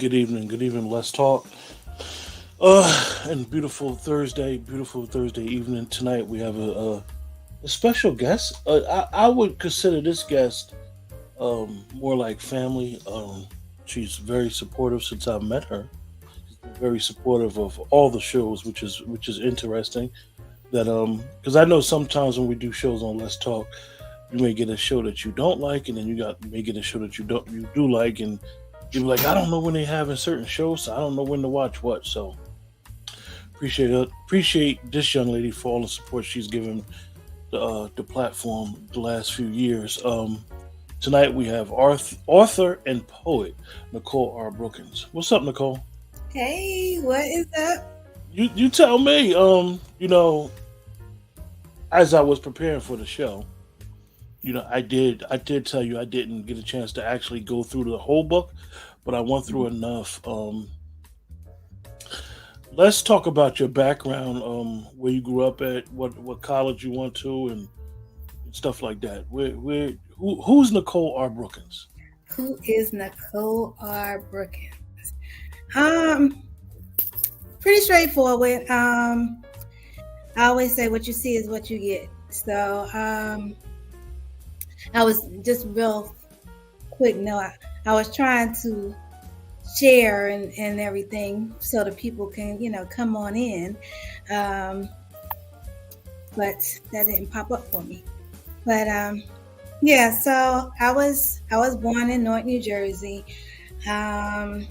good evening. Good evening. Let's talk. And beautiful Thursday evening. Tonight we have a special guest. I would consider this guest more like family. She's very supportive since I met her. Very supportive of all the shows, which is interesting. That because I know sometimes when we do shows on Let's Talk, you may get a show that you don't like, and then you may get a show that you do like, and you're like, I don't know when they have in certain shows, so I don't know when to watch what. So appreciate this young lady for all the support she's given the platform the last few years. Tonight we have author and poet Nicole R. Brookins. What's up, Nicole? Hey, what is up? You tell me. As I was preparing for the show, I did tell you I didn't get a chance to actually go through the whole book, but I went through enough. Let's talk about your background, where you grew up at, what college you went to, and stuff like that. Who's Nicole R. Brookins? Who is Nicole R. Brookins? Um, Pretty straightforward. I always say what you see is what you get. So, I was just real quick. No, I was trying to share and everything so that people can, come on in. Um, but that didn't pop up for me. But yeah, so I was born in Newark, New Jersey. Um,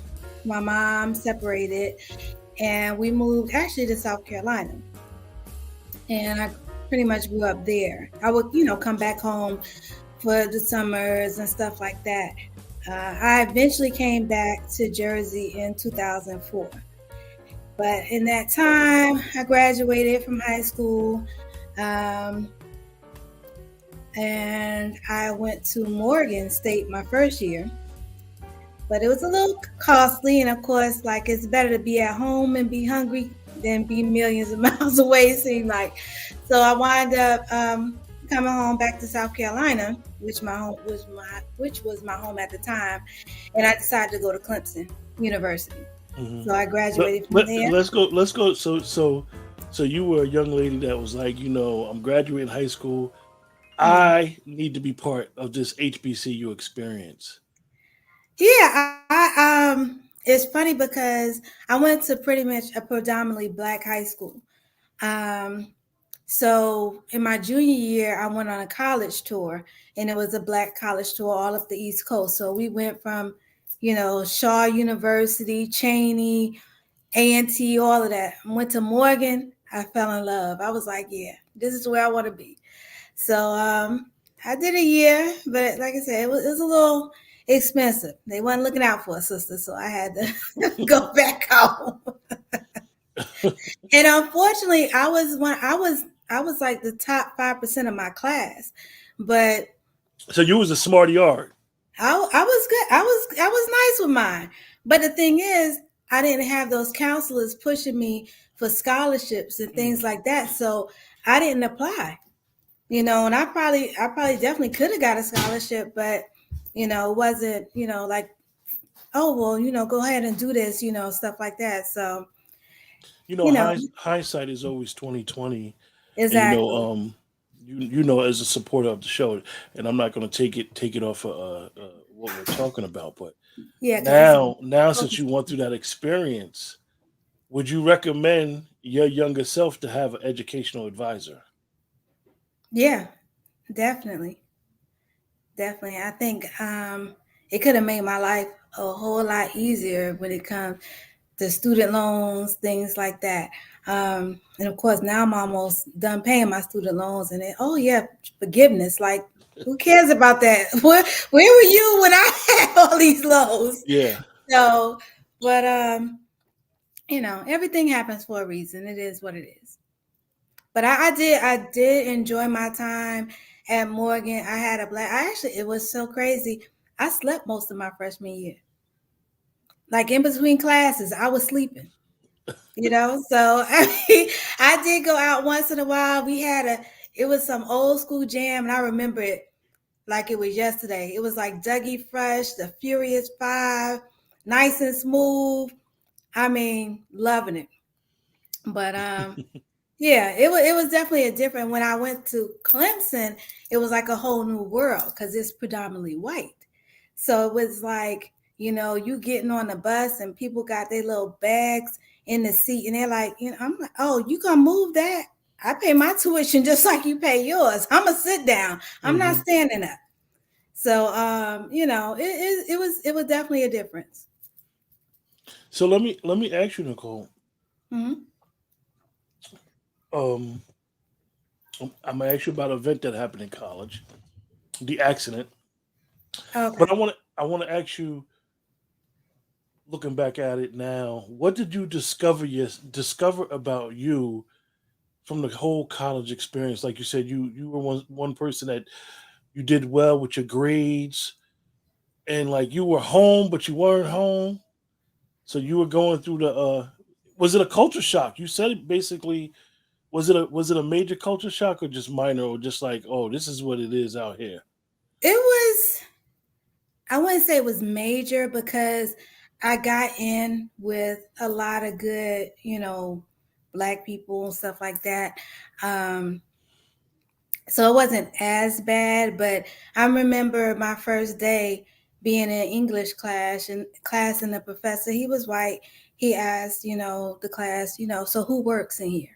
my mom separated, and we moved actually to South Carolina, and I pretty much grew up there. I would, come back home for the summers and stuff like that. I eventually came back to Jersey in 2004. But in that time, I graduated from high school, um, and I went to Morgan State my first year. But it was a little costly, and of course, like it's better to be at home and be hungry than be millions of miles away. It seemed like, so I wind up coming home back to South Carolina, which was my home at the time, and I decided to go to Clemson University. Hmm. So I Let, graduated from let, there. let's go. Let's go. So you were a young lady that was like, I'm graduating high school. Mhm. I need to be part of this HBCU experience. Yeah, it's funny because I went to pretty much a predominantly black high school. Um, So in my junior year, I went on a college tour, and it was a black college tour all up the East Coast. So we went from, Shaw University, Cheney, A&T, all of that. Went to Morgan. I fell in love. I was like, yeah, this is where I want to be. So I did a year, but like I said, it was a little expensive. They wasn't looking out for a sister, so I had to go back home. And unfortunately, I was like the top 5% of my class, but So you was a smarty art. I was good. I was nice with mine. But the thing is, I didn't have those counselors pushing me for scholarships and Mm. things like that, so I didn't apply. And I probably definitely could have got a scholarship, but it wasn't like, oh well, go ahead and do this, stuff like that. So you know Hindsight is always 2020, and exactly. as a supporter of the show, and I'm not going to take it off what we're talking about, but Yeah, because it's now since you went through that experience, would you recommend your younger self to have an educational advisor? yeah, definitely. Definitely. I think it could have made my life a whole lot easier when it comes to student loans, things like that. And of course, now I'm almost done paying my student loans, and then, oh yeah, forgiveness. Like, who cares about that? Where were you when I had all these loans? Yeah. So, but everything happens for a reason. It is what it is. But I did enjoy my time at Morgan. I had a black. I actually, it was so crazy. I slept most of my freshman year. Like in between classes, I was sleeping. So I did go out once in a while. It was some old school jam, and I remember it like it was yesterday. It was like Dougie Fresh, the Furious Five, nice and smooth. I mean, loving it. But yeah, it was definitely a different. When I went to Clemson, it was like a whole new world because it's predominantly white. So it was like, you getting on the bus and people got their little bags in the seat and they're like, I'm like, oh, you gonna move that? I pay my tuition just like you pay yours. I'm gonna sit down. I'm not Hmm. standing up. So it was definitely a difference. So let me ask you, Nicole. Hmm. Um, I'm gonna ask you about an event that happened in college, the accident. But Okay. I want to ask you, looking back at it now, what did you discover about you from the whole college experience? Like you said, you were one person that you did well with your grades, and like you were home, but you weren't home. So you were going through the. Was it a culture shock? You said it basically. Was it a major culture shock or just minor or just like, oh, this is what it is out here? It was, I wouldn't say it was major because I got in with a lot of good, black people and stuff like that. Um, so it wasn't as bad, but I remember my first day being in English class and the professor, he was white. He asked, the class, so who works in here?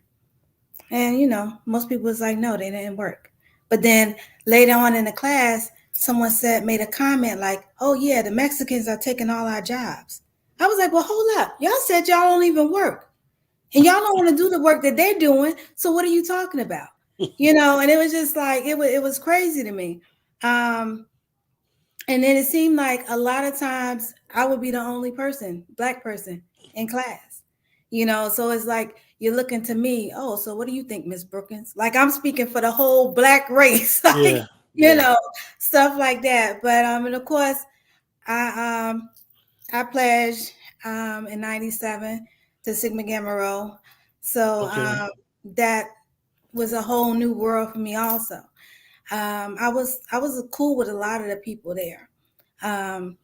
And most people was like, no, they didn't work. But then later on in the class, someone made a comment like, oh yeah, the Mexicans are taking all our jobs. I was like, well, hold up. Y'all said y'all don't even work. And y'all don't want to do the work that they're doing. So what are you talking about? And it was just like it was crazy to me. Um, and then it seemed like a lot of times I would be the only black person in class. So it's like you're looking to me, oh, so what do you think, Miss Brookins? Like I'm speaking for the whole black race, like, Yeah, you yeah. know, stuff like that. But and of course I pledged in '97 to Sigma Gamma Rho. So Okay. that was a whole new world for me also. I was cool with a lot of the people there. Um,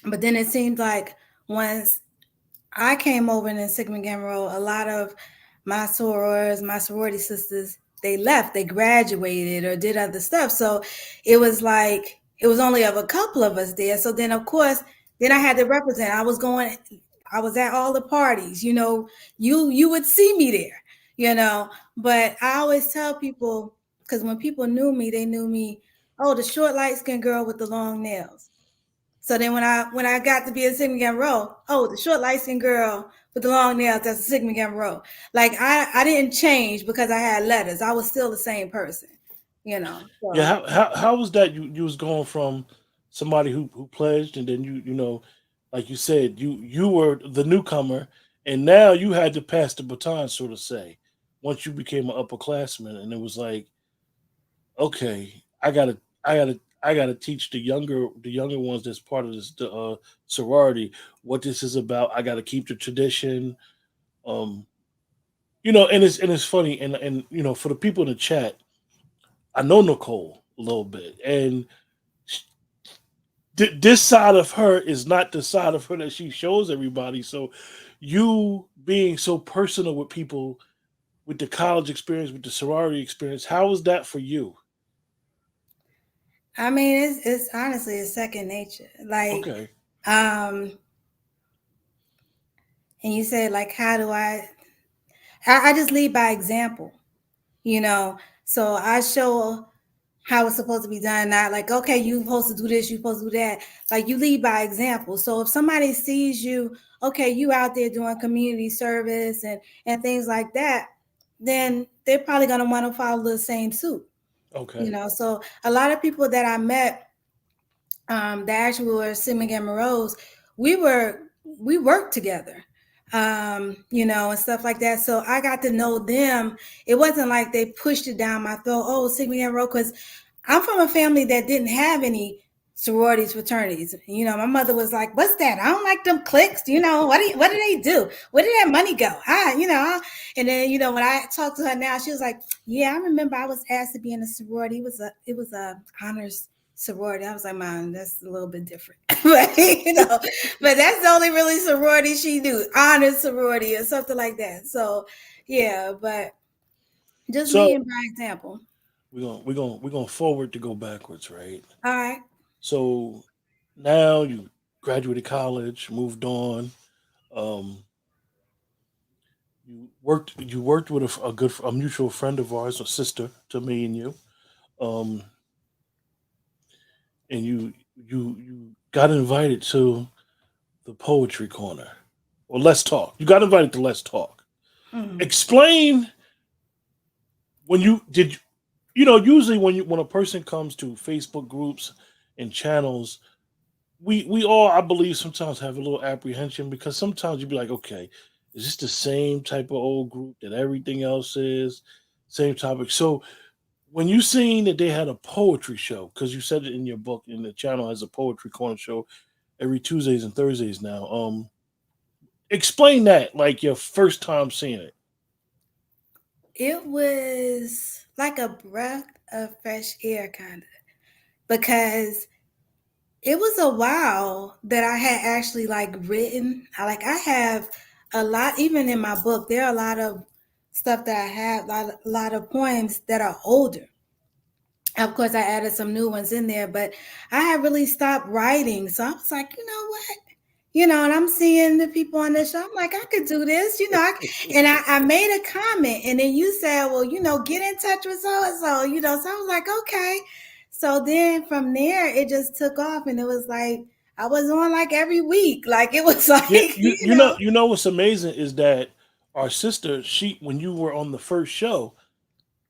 but then it seemed like once I came over in the Sigma Gamma Rho, a lot of my sorority sisters, they left, they graduated or did other stuff. So it was like it was only of a couple of us there. So then of course, then I had to represent. I was at all the parties, you would see me there, But I always tell people, because when people knew me, they knew me, oh, the short light skinned girl with the long nails. So then when I got to be a Sigma Gamma Rho, oh, the short light skinned girl with the long nails, that's a Sigma Gamma Rho. Like I didn't change because I had letters. I was still the same person, Yeah, So how was that? You was going from somebody who pledged, and then like you said, you were the newcomer, and now you had to pass the baton, so to say. Once you became an upperclassman, and it was like, okay, I gotta teach the younger ones that's part of this the sorority what this is about. I gotta keep the tradition. Um, and it's funny, and for the people in the chat, I know Nicole a little bit, and this side of her is not the side of her that she shows everybody. So, you being so personal with people, with the college experience, with the sorority experience, how was that for you? I mean, it's honestly it's second nature. Like, Okay. um, and you said like, how do I just lead by example, you know. So I show how it's supposed to be done. Not like, okay, you're supposed to do this, you're supposed to do that. Like you lead by example. So if somebody sees you, okay, you out there doing community service and things like that, then they're probably gonna want to follow the same suit. Okay. So a lot of people that I met, that actually were Sigma Gamma Rhos, we worked together, and stuff like that. So I got to know them. It wasn't like they pushed it down my throat. Oh, Sigma Gamma Rho, because I'm from a family that didn't have any sororities, fraternities. My mother was like, "What's that? I don't like them cliques. What do they do? Where did that money go?" And then when I talked to her now, she was like, "Yeah, I remember I was asked to be in a sorority. It was a honors sorority. I was like, Mom, that's a little bit different. But, but that's the only really sorority she knew, honor sorority or something like that. So, yeah, but just So leading by example. we're gonna forward to go backwards, right? All right. So now you graduated college, moved on. Um, you worked with a mutual friend of ours, a sister to me and you. Um, and you got invited to the poetry corner. Or let's talk. You got invited to let's talk. Mm. Explain when you did. Usually when a person comes to Facebook groups and channels, we all, I believe, sometimes have a little apprehension because sometimes you'd be like, okay, is this the same type of old group that everything else is? Same topic. So when you seen that they had a poetry show, because you said it in your book, and the channel has a poetry corner show every Tuesdays and Thursdays now. Explain that like your first time seeing it. It was like a breath of fresh air, kind of, because it was a while that I had actually like written. I have a lot, even in my book, there are a lot of stuff that I have, a lot of poems that are older. Of course, I added some new ones in there, but I had really stopped writing. So I was like, you know what? And I'm seeing the people on the show. I'm like, I could do this, and I made a comment, and then you said, well, get in touch with so and so, So I was like, okay. So then from there, it just took off, and it was like I was on like every week, like it was like, Yeah, you know what's amazing is that our sister, she when you were on the first show,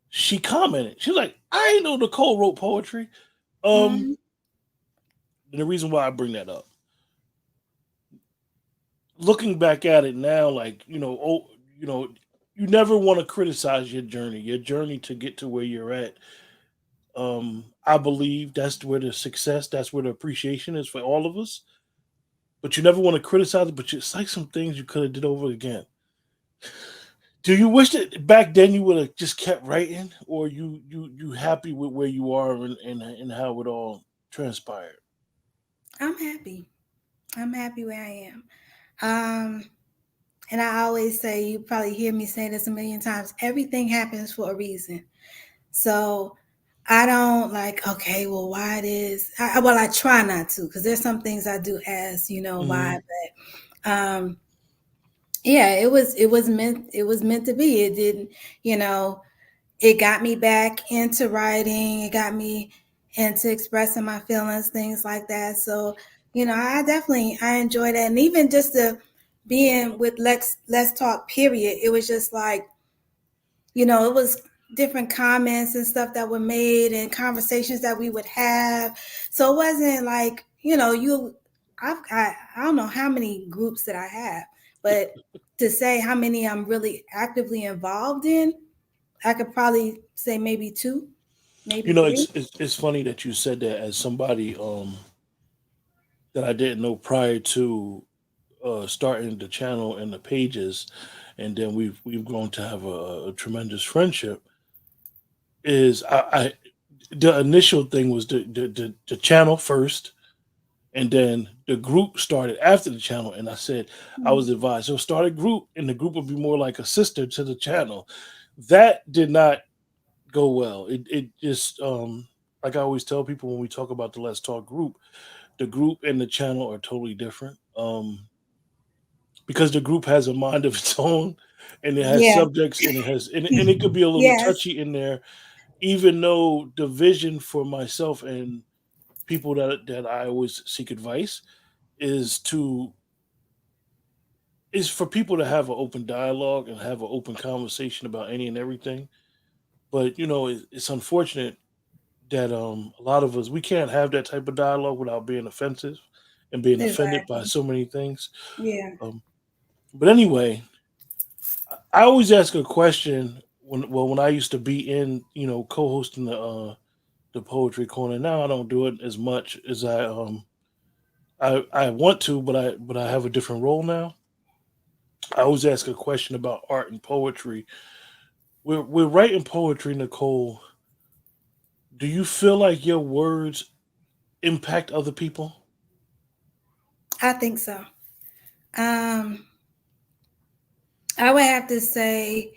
she commented. She's like, I ain't know Nicole wrote poetry. Um, mm, and the reason why I bring that up, looking back at it now, like you know, you never want to criticize your journey to get to where you're at. I believe that's where the success, that's where the appreciation is for all of us. But you never want to criticize it. But it's like some things you could have did over again. Do you wish that back then you would have just kept writing, or you happy with where you are and how it all transpired? I'm happy. I'm happy where I am. Um, and I always say, you probably hear me say this a million times, everything happens for a reason. So I don't like, okay, well, why it is? Well, I try not to, because there's some things I do ask, why. Hmm. But yeah, it was meant to be. It didn't, you know, it got me back into writing. It got me into expressing my feelings, things like that. So, I enjoy that. And even just the being with Let's Talk, period. It was just like, it was different comments and stuff that were made and conversations that we would have. So it wasn't like, I don't know how many groups that I have, but to say how many I'm really actively involved in, I could probably say maybe two, maybe three. It's funny that you said that as somebody that I didn't know prior to starting the channel and the pages, and then we've grown to have a tremendous friendship. Is I the initial thing was the channel first, and then the group started after the channel. And I said I Mm. was advised, so start a group, and the group would be more like a sister to the channel. That did not go well. It just like I always tell people when we talk about the Let's Talk group, the group and the channel are totally different. Because the group has a mind of its own, and it has Yeah. subjects, and it could be a little Yes. touchy in there, even though the vision for myself and people that I always seek advice is to is for people to have an open dialogue and have an open conversation about any and everything. But it's unfortunate that a lot of us, we can't have that type of dialogue without being offensive and being offended by Exactly. so many things. Yeah. Um, but anyway, I always ask a question when I used to be in co-hosting the poetry corner. Now I don't do it as much as I want to, but I have a different role now. I always ask a question about art and poetry. We're writing poetry, Nicole. Do you feel like your words impact other people? I think so. Um, I would have to say,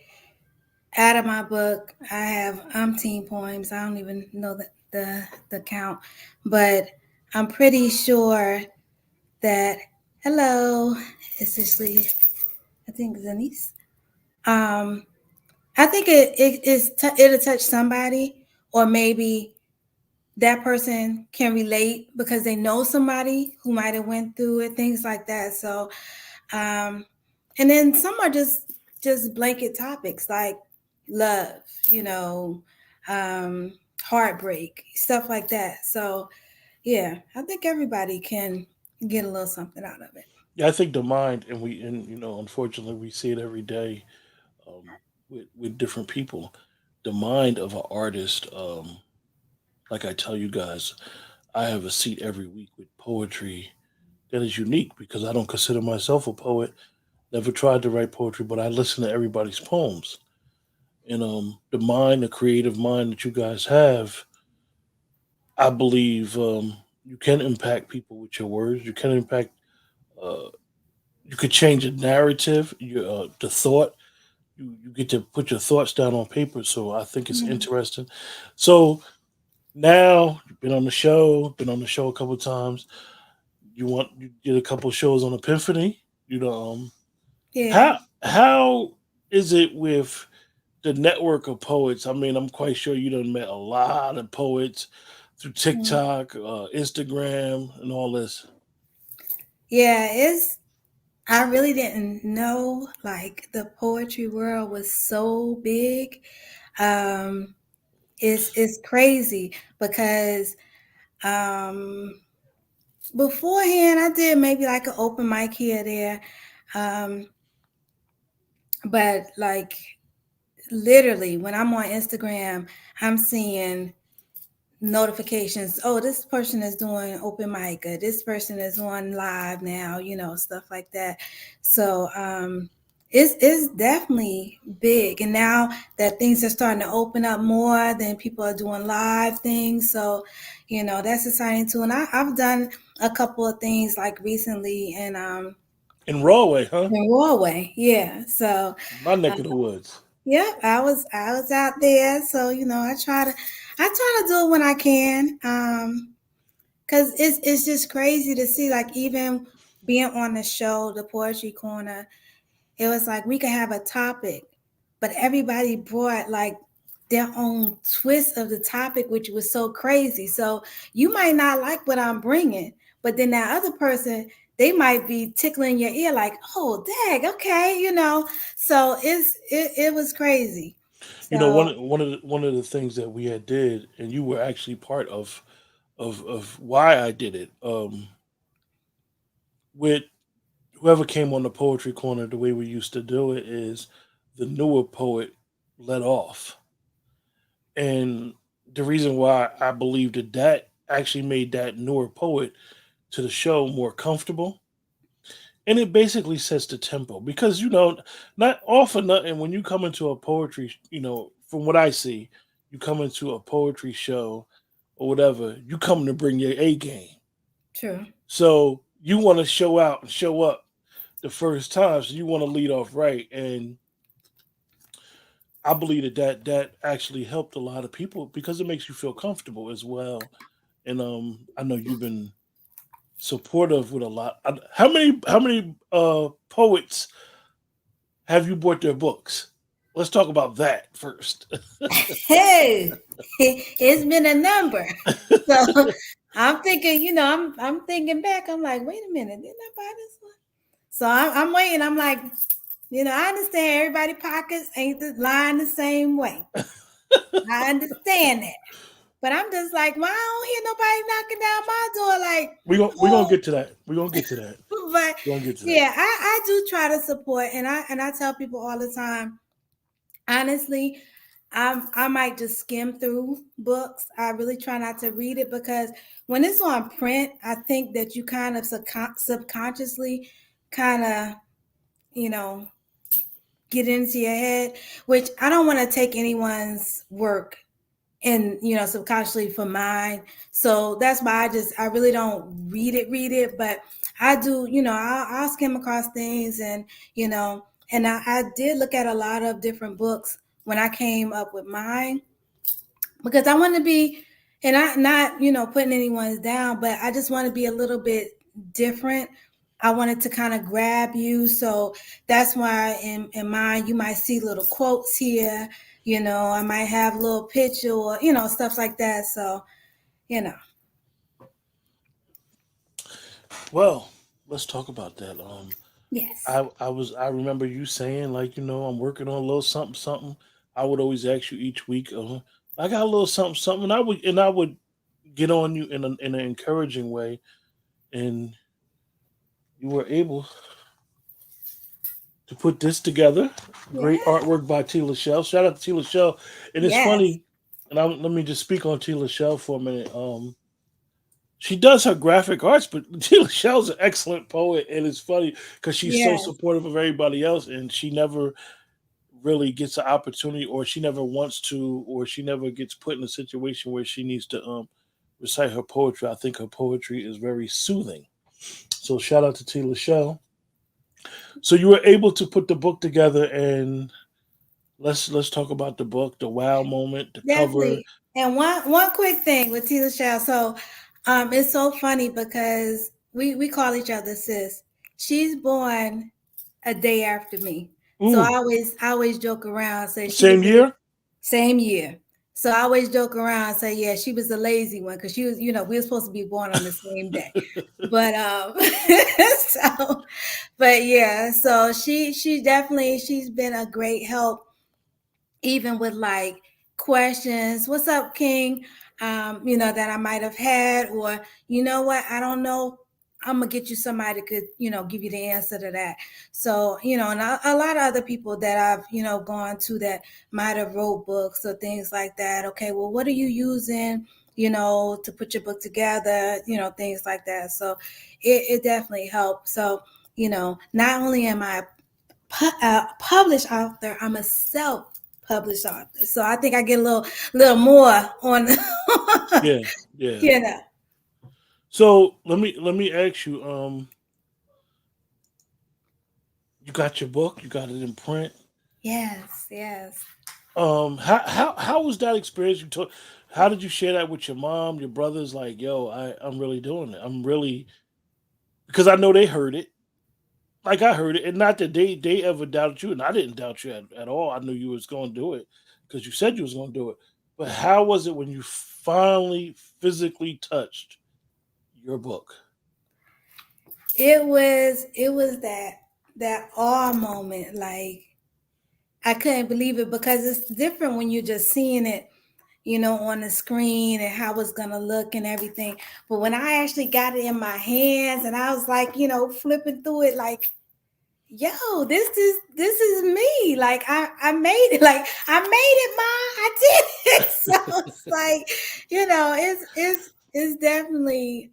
out of my book, I have umpteen poems. I don't even know the count, but I'm pretty sure that hello, essentially, I think Zanice. Um, I think it'll touch somebody, or maybe that person can relate because they know somebody who might have went through it, things like that. So, um, and then some are just blanket topics like love, you know, um, heartbreak, stuff like that. So, yeah, I think everybody can get a little something out of it. Yeah, I think the mind, and unfortunately, we see it every day, with different people. The mind of an artist, like I tell you guys, I have a seat every week with poetry that is unique because I don't consider myself a poet. Never tried to write poetry, but I listen to everybody's poems. And the mind, the creative mind that you guys have, I believe you can impact people with your words. You can impact. Uh, you could change a narrative, the thought. You get to put your thoughts down on paper. So I think it's Mm. interesting. So now you've been on the show a couple of times. You did a couple of shows on Epiphany. Yeah. How is it with the network of poets? I mean, I'm quite sure you done met a lot of poets through Mm. TikTok, Instagram, and all this. Yeah, I really didn't know like the poetry world was so big. Um, it's crazy because um, beforehand I did maybe like an open mic here or there, um, but like literally when I'm on Instagram, I'm seeing notifications. Oh, this person is doing open mic, or this person is on live now, stuff like that. So it's definitely big, and now that things are starting to open up more, then people are doing live things. So that's exciting too. And I've done a couple of things like recently In Rawway, huh? in Norway. Yeah. So My neck of the woods. yeah, I was out there. So I try to do it when I can. Cause it's just crazy to see, like, even being on the show, the Poetry Corner, it was like we could have a topic, but everybody brought like their own twist of the topic, which was so crazy. So you might not like what I'm bringing, but then that other person, they might be tickling your ear like, oh, dag, okay, So it was crazy. So One of the things that we had did, and you were actually part of why I did it. With whoever came on the poetry corner, the way we used to do it is the newer poet let off, and the reason why I believe that actually made that newer poet to the show more comfortable, and it basically sets the tempo because not often nothing when you come into a poetry, from what I see, you come into a poetry show or whatever, you come to bring your A game. true. So you want to show out and show up the first time, so you want to lead off right, and I believe that actually helped a lot of people because it makes you feel comfortable as well. And I know you've been supportive with a lot. How many poets have you bought their books? Let's talk about that first. Hey, it's been a number. So I'm thinking, I'm thinking back. I'm like, wait a minute, didn't I buy this one? So I'm waiting. I'm like, I understand everybody pockets ain't lying the same way. I understand that. But I'm just like, well, I don't hear nobody knocking down my door like, We're gonna get to that. We're gonna get to that. but We're gonna get to that. yeah, I do try to support, and I tell people all the time, honestly, I might just skim through books. I really try not to read it because when it's on print, I think that you kind of subconsciously kind of, you know, get into your head, which I don't want to take anyone's work and subconsciously for mine. So that's why I really don't read it, but I do. I'll skim across things, and I did look at a lot of different books when I came up with mine, because I want to be, and I not putting anyone's down, but I just want to be a little bit different. I wanted to kind of grab you, so that's why in mine you might see little quotes here. I might have a little picture or stuff like that. So you know, Well, let's talk about that. yes, I remember you saying like I'm working on a little something something. I would always ask you each week. I got a little something something, and I would get on you in an encouraging way, and you were able to put this together. Great yeah, artwork by T. Lachelle. Shout out to T. Lachelle. And it's yes, funny, and let me just speak on T. Lachelle for a minute. She does her graphic arts, but T. Lachelle's an excellent poet, and it's funny because she's so yes, supportive of everybody else, and she never really gets an opportunity, or she never wants to, or she never gets put in a situation where she needs to recite her poetry. I think her poetry is very soothing. So shout out to T. Lachelle. So you were able to put the book together, and let's talk about the book, the wow moment, the cover. definitely. And one quick thing with Tila Shell. So it's so funny because we call each other sis. She's born a day after me. So Ooh, I always joke around, say she was same the year. same year. So I always joke around, say, yeah, she was the lazy one because she was, we were supposed to be born on the same day. But so but yeah, so she definitely she's been a great help, even with like questions, what's up, King? That I might have had, or what, I don't know. I'm gonna get you somebody that could, give you the answer to that. So, and a lot of other people that I've, gone to that might have wrote books or things like that. Okay, well, what are you using, to put your book together, things like that. So it definitely helped. So, not only am I published author, I'm a self published author. So I think I get a little more on, Yeah, yeah. you know. So let me ask you. You got your book. You got it in print. Yes, yes. How was that experience? You took. How did you share that with your mom, your brothers? Like, yo, I'm really doing it. I'm really, because I know they heard it. Like I heard it, and not that they ever doubted you, and I didn't doubt you at all. I knew you was going to do it because you said you was going to do it. But how was it when you finally physically touched your book? It was that awe moment. Like I couldn't believe it because it's different when you're just seeing it, on the screen and how it's gonna look and everything. But when I actually got it in my hands and I was like, flipping through it, like, yo, this is me. Like I made it. Like I made it, ma. I did it. So it's like, it's definitely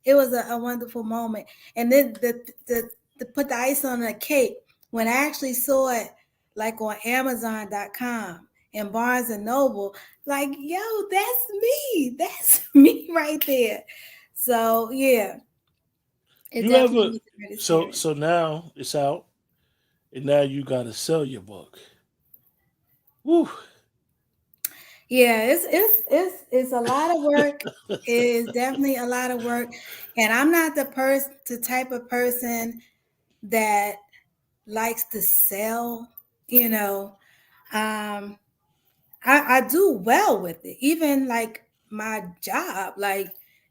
it was a wonderful moment. And then the put the ice on the cake when I actually saw it like on Amazon.com and Barnes and Noble, like, yo, that's me. That's me right there. So yeah, it You definitely ever was a great so experience. so now it's out, and now you got to sell your book. Woo. Yeah, it's a lot of work. It is definitely a lot of work, and I'm not the type of person that likes to sell. You know, um, I do well with it. Even like my job, like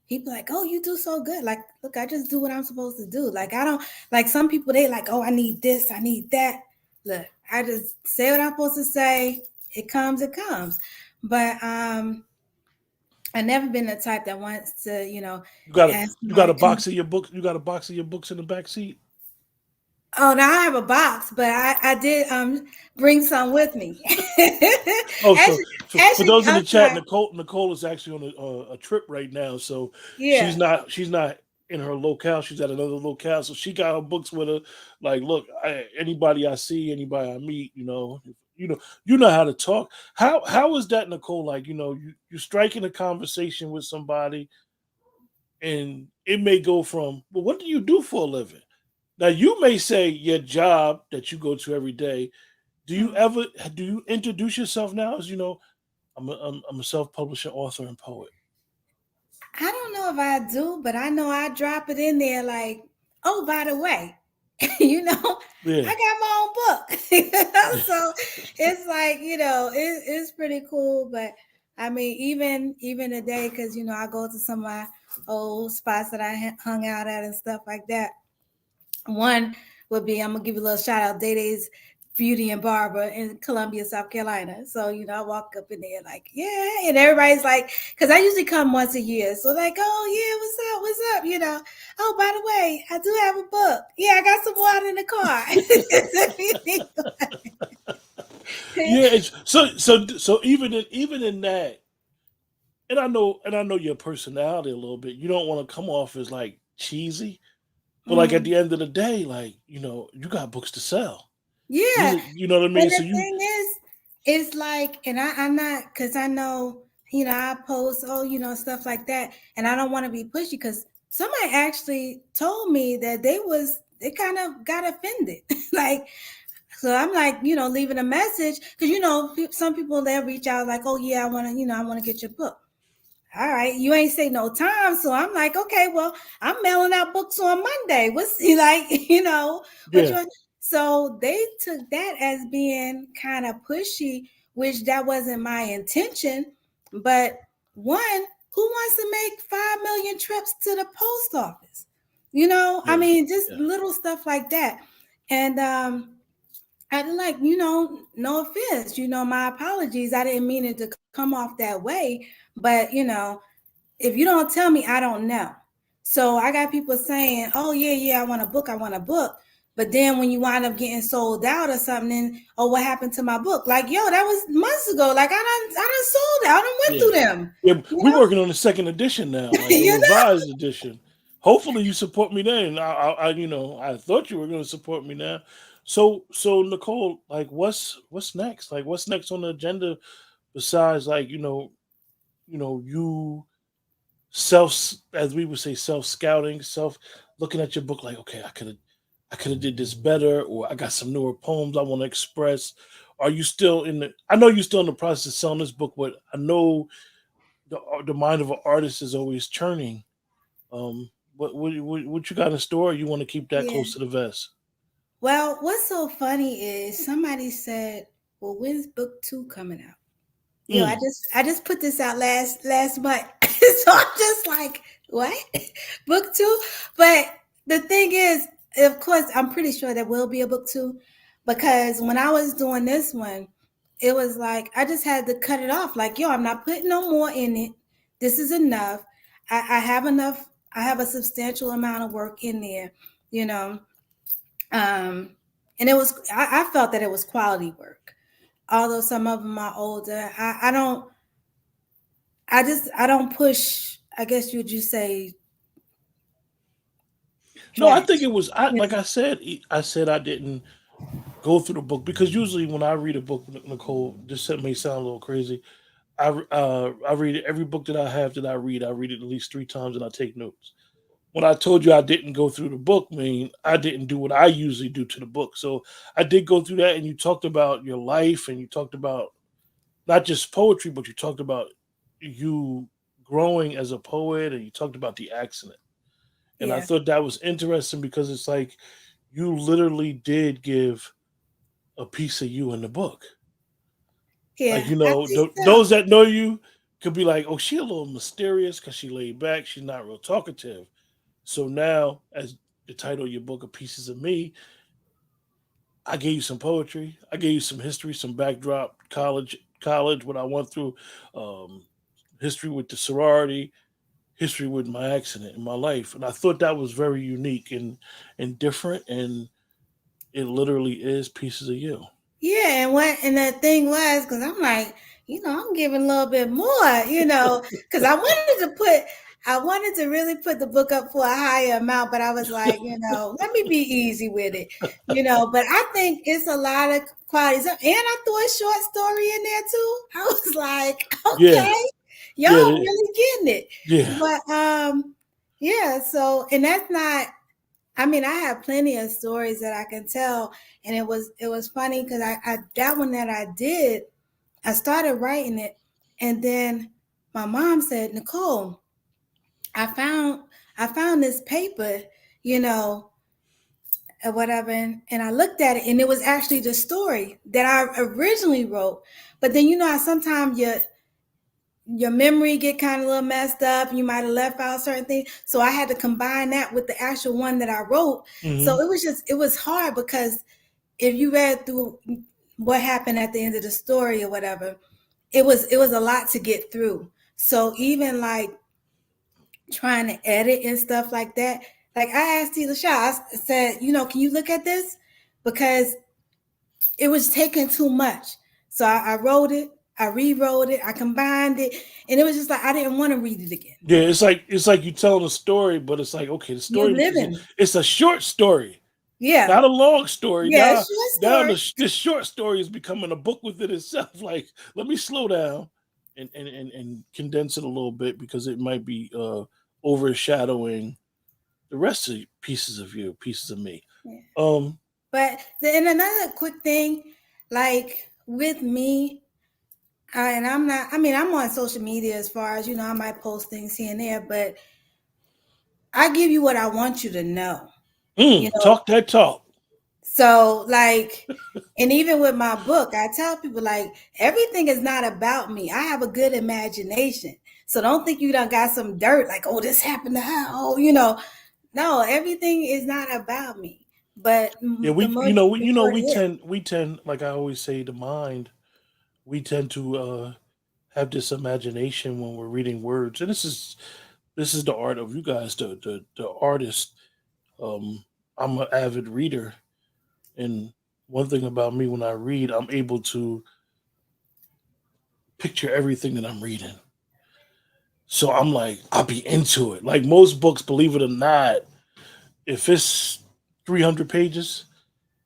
people like, oh, you do so good. Like, look, I just do what I'm supposed to do. Like, I don't like some people. They like, oh, I need this, I need that. Look, I just say what I'm supposed to say. It comes, it comes. But I never been the type that wants to, You got a ask you got somebody a to. box of your books. You got a box of your books in the back seat. Oh, now I have a box, but I did bring some with me. Oh, so actually, for actually, those in I'm the chat, sorry. Nicole is actually on a trip right now, so she's Yeah. not in her locale. She's at another locale, so she got her books with her. Like, look, anybody I see, anybody I meet, you know how to talk. How is that, Nicole? Like, you're striking a conversation with somebody, and it may go from, well, what do you do for a living? Now you may say your job that you go to every day. Mm. Do you introduce yourself now as, I'm a self-publishing author and poet? I don't know if I do, but I know I drop it in there like, oh, by the way, Yeah. I got my own book. So it's like, it's pretty cool. But I mean, even today, because I go to some of my old spots that I hung out at and stuff like that. One would be, I'm gonna give you a little shout out, Day Day's Beauty and Barber in Columbia, South Carolina. So, I walk up in there like, yeah, and everybody's like, because I usually come once a year. So like, oh yeah, what's up? Oh, by the way, I do have a book. Yeah, I got some water in the car. Yeah, so even in that, and I know your personality a little bit. You don't want to come off as like cheesy, but like at Mm, the end of the day, like, you got books to sell. yeah. You know what I mean? And So the you thing is, it's like, and I'm not, because I know, I post, oh, stuff like that. And I don't want to be pushy because somebody actually told me that they kind of got offended. Like, so I'm like, leaving a message because, some people they'll reach out like, oh, yeah, I want to get your book. All right, you ain't say no time, so I'm like, okay, well, I'm mailing out books on Monday. What's like, what yeah, you? So they took that as being kind of pushy, which that wasn't my intention. But one, who wants to make 5 million trips to the post office? I yeah, mean, just yeah, little stuff like that. And I like, no offense, my apologies. I didn't mean it to come off that way, but if you don't tell me, I don't know. So I got people saying, "Oh yeah, yeah, I want a book, I want a book." But then when you wind up getting sold out or something, then, oh, what happened to my book? Like, yo, that was months ago. Like I done sold it. I done went yeah, through them. yeah. You We're know, working on the second edition now, like a you know. revised edition. Hopefully, you support me then. I thought you were going to support me now. So Nicole, like, what's next? Like, what's next on the agenda besides, like, you self, as we would say, self scouting, self looking at your book, like, okay, I could have did this better, or I got some newer poems I want to express. Are you still in the? I know you're still in the process of selling this book, but I know the mind of an artist is always churning. What you got in store? You want to keep that Yeah. close to the vest? Well, what's so funny is somebody said, "Well, when's book 2 coming out?" Yo, I Mm. just I just put this out last month. So I'm just like, what? Book 2? But the thing is, of course, I'm pretty sure there will be a book 2 because when I was doing this one, it was like I just had to cut it off. Like, yo, I'm not putting no more in it. This is enough. I have enough. I have a substantial amount of work in there, you know. Um, and I felt that it was quality work, although some of them are older. I don't push, I guess you'd just say, No, I think trash. it was. Like I said, I said I didn't go through the book because usually when I read a book, Nicole, this may sound a little crazy. I read it, every book that I have that I read. I read it at least 3 times and I take notes. When I told you I didn't go through the book, I mean I didn't do what I usually do to the book. So I did go through that, and you talked about your life, and you talked about not just poetry, but you talked about you growing as a poet, and you talked about the accident. And I Yeah. thought that was interesting because it's like you literally did give a piece of you in the book. Like, Yeah, I think so. those that know you could be like, "Oh, she a little mysterious because she laid back. She's not real talkative." So now, as the title of your book, "Of Pieces of Me," I gave you some poetry. I gave you some history, some backdrop, college, what I went through, um, history with the sorority, history with my accident in my life, and I thought that was very unique and different. And it literally is pieces of you. Yeah, and the thing was, because I'm like, I'm giving a little bit more, because I wanted to put. I wanted to really put the book up for a higher amount, but I was like, let me be easy with it, But I think it's a lot of qualities, and I threw a short story in there too. I was like, Yeah, okay, yeah, y'all really getting it, yeah. but yeah. So, and that's not. I mean, I have plenty of stories that I can tell, and it was funny because I that one that I did, I started writing it, and then my mom said, Nicole, I found this paper, or whatever, and I looked at it, and it was actually the story that I originally wrote. But then how sometimes your memory get kind of a little messed up. You might have left out certain things, so I had to combine that with the actual one that I wrote. So it was hard because if you read through what happened at the end of the story or whatever, it was a lot to get through. So even like trying to edit and stuff like that, like I asked Tila Shaw, I said, can you look at this? Because it was taking too much. So I wrote it, I rewrote it, I combined it, and it was just like I didn't want to read it again. Yeah, it's like you telling a story, but it's like, okay, the You story living. it's a short story, Yeah. not a long story. Yeah, it's your story. This short story is becoming a book within itself. Like, let me slow down and condense it a little bit because it might be overshadowing the rest of pieces of me. Yeah. But then another quick thing, like with me, and I'm not, I mean, I'm on social media as far as, I might post things here and there, but I give you what I want you to know, Talk that talk. So, like, and even with my book, I tell people, like, everything is not about me. I have a good imagination. So don't think you done got some dirt, like, oh, this happened to her. Oh, no, everything is not about me. But Yeah, the majority is. we tend, like I always say, the mind, we tend to have this imagination when we're reading words, and this is the art of you guys, the artist. Um, I'm an avid reader, and one thing about me when I read, I'm able to picture everything that I'm reading. So I'm like, I'll be into it. Like most books, believe it or not, if it's 300 pages,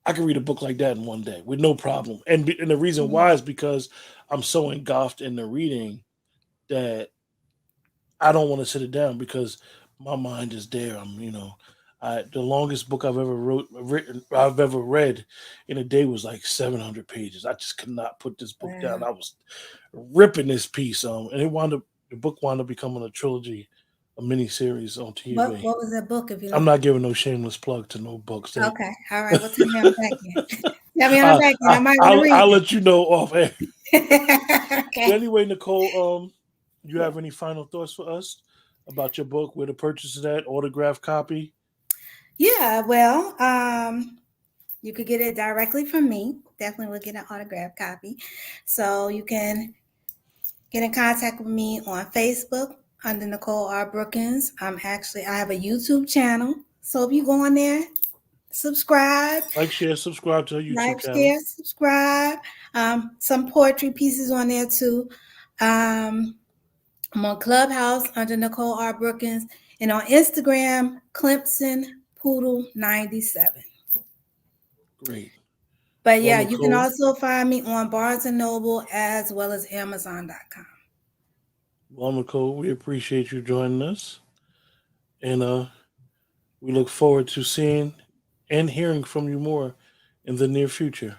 I can read a book like that in one day with no problem. And the reason why is because I'm so engulfed in the reading that I don't want to sit it down because my mind is there. The longest book I've ever read in a day was like 700 pages. I just could not put this book down. Wow. I was ripping this piece, and the book wound up becoming a trilogy, a mini series on TV. What was that book, if you I'm don't? not giving no shameless plug to no books. Okay. All right. Well, tell me on the back end. Tell me on the back end. I might want to read I'll it. let you know off air. Okay. But anyway, Nicole, you have any final thoughts for us about your book, where to purchase it at, autograph copy? Yeah, well, you could get it directly from me. Definitely will get an autograph copy. So you can get in contact with me on Facebook under Nicole R. Brookins. I have a YouTube channel. So if you go on there, subscribe, Like, share, subscribe to our YouTube like, channel. share, subscribe. Some poetry pieces on there too. I'm on Clubhouse under Nicole R. Brookins, and on Instagram, Clemson Poodle 97. Great. But Well, yeah, you can Nicole. also find me on Barnes and Noble as well as Amazon.com. Well, Nicole, we appreciate you joining us, and we look forward to seeing and hearing from you more in the near future.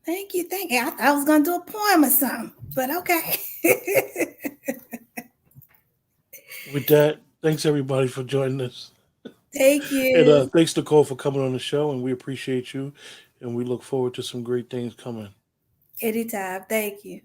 Thank you. Thank you. I thought I was going to do a poem or something, but okay. With that, thanks everybody for joining us. Thank And you. thanks, Nicole, for coming on the show, and we appreciate you, and we look forward to some great things coming. Anytime. Thank you.